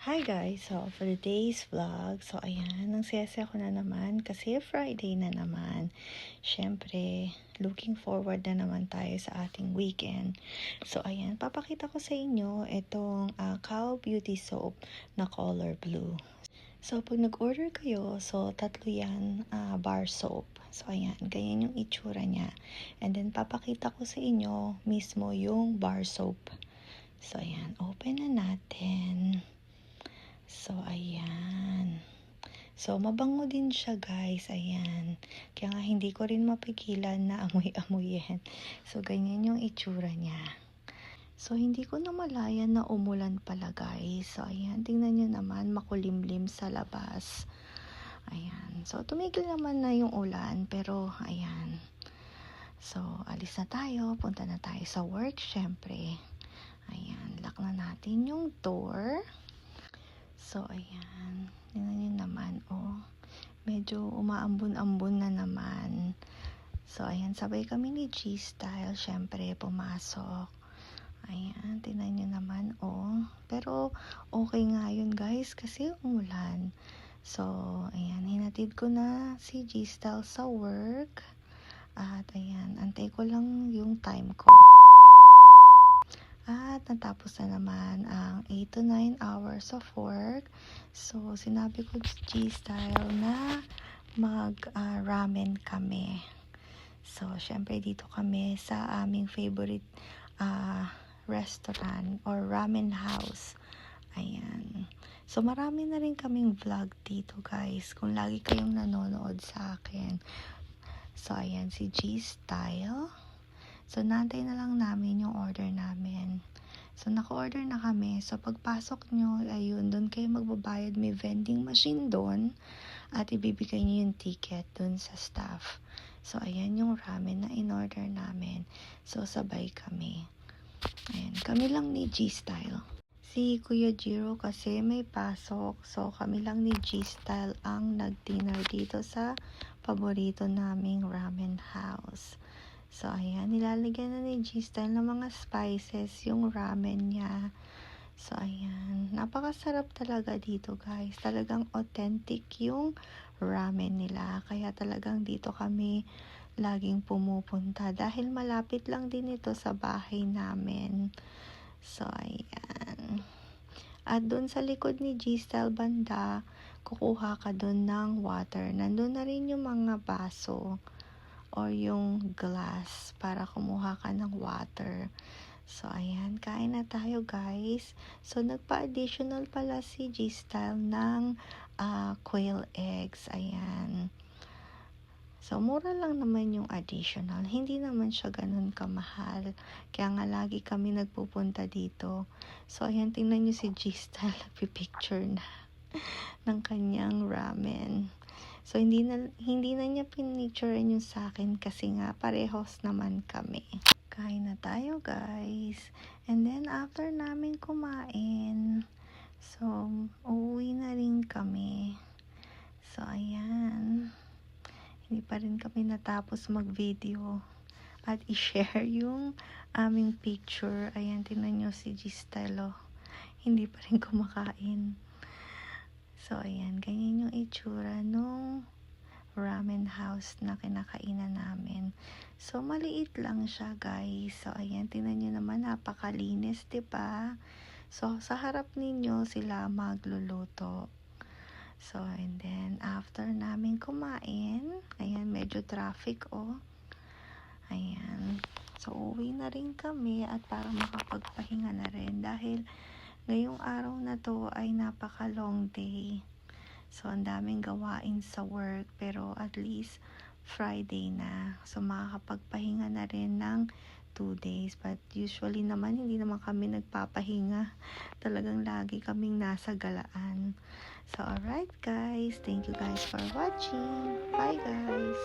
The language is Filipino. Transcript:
Hi guys! So, for today's vlog, ayan, ang saya-saya ko na naman kasi Friday na naman. Siyempre, looking forward na naman tayo sa ating weekend. So, ayan, papakita ko sa inyo itong Cow Beauty Soap na color blue. So, pag nag-order kayo, tatlo yan, bar soap. So, ayan, ganyan yung itsura niya. And then, papakita ko sa inyo mismo yung bar soap. So, ayan, open na natin. So, ayan. So, mabango din siya guys. Ayan. Kaya nga hindi ko rin mapigilan na amoy-amoyin. So, ganyan yung itsura niya. So, hindi ko na malayan na umulan pala guys. So, ayan. Tingnan nyo naman, makulimlim sa labas. Ayan. So, tumigil naman na yung ulan. Pero, ayan. So, alis na tayo. Punta na tayo sa work, syempre. Ayan. Lock na natin yung door. So, ayan. Tingnan nyo naman, medyo umaambon-ambon na naman. So, ayan. Sabay kami ni G-Style. Syempre, pumasok. Ayan. Tingnan nyo naman, Pero, okay nga yun, guys. Kasi umulan. So, ayan. Hinatid ko na si G-Style sa work. At, ayan. Antay ko lang yung time ko. At natapos na naman ang 8 to 9 hours of work. So, sinabi ko G-Style na mag-ramen kami. So, syempre dito kami sa aming favorite restaurant or ramen house. Ayan. So, marami na rin kaming vlog dito guys. Kung lagi kayong nanonood sa akin. So, ayan si G-Style. So, nantay na lang namin yung order namin. So, naka-order na kami. So, pagpasok nyo, ayun, doon kayo magbabayad. May vending machine doon. At ibibigay nyo yung ticket doon sa staff. So, ayan yung ramen na in-order namin. So, sabay kami. Ayan, kami lang ni G-Style. Si Kuya Jiro kasi may pasok. So, kami lang ni G-Style ang nag-dinner dito sa paborito naming ramen house. So, ayan, nilalagyan na ni G-Style ng mga spices yung ramen niya. So, ayan, napakasarap talaga dito guys. Talagang authentic yung ramen nila. Kaya talagang dito kami laging pumupunta. Dahil malapit lang din ito sa bahay namin. So, ayan. At doon sa likod ni G-Style banda, kukuha ka doon ng water. Nandun na rin yung mga baso or yung glass para kumuha ka ng water. So, ayan, kain na tayo guys. So, nagpa-additional pala si G-Style ng quail eggs. Ayan. So, mura lang naman yung additional. Hindi naman siya ganun kamahal. Kaya nga lagi kami nagpupunta dito. So, ayan, tingnan nyo si G-Style. Nagpipicture na ng kanyang ramen. So, hindi na niya pinicturean yung sa akin kasi nga parehos naman kami. Kain na tayo guys. And then, after namin kumain, so, uuwi na rin kami. So, ayan. Hindi pa rin kami natapos mag-video at i-share yung aming picture. Ayan, tingnan nyo si G-Style. Hindi pa rin kumakain. So, ayan, ganyan yung itsura nung ramen house na kinakainan namin. So, maliit lang siya, guys. So, ayan, tingnan nyo naman, napakalinis, diba? So, sa harap ninyo sila magluluto. So, and then, after namin kumain, ayan, medyo traffic, Ayan. So, uwi na rin kami at para makapagpahinga na rin dahil ngayong araw na to ay napaka long day. So, ang daming gawain sa work pero at least Friday na. So, makakapagpahinga na rin ng 2 days. But usually naman, hindi naman kami nagpapahinga. Talagang lagi kaming nasa galaan. So, alright guys. Thank you guys for watching. Bye guys.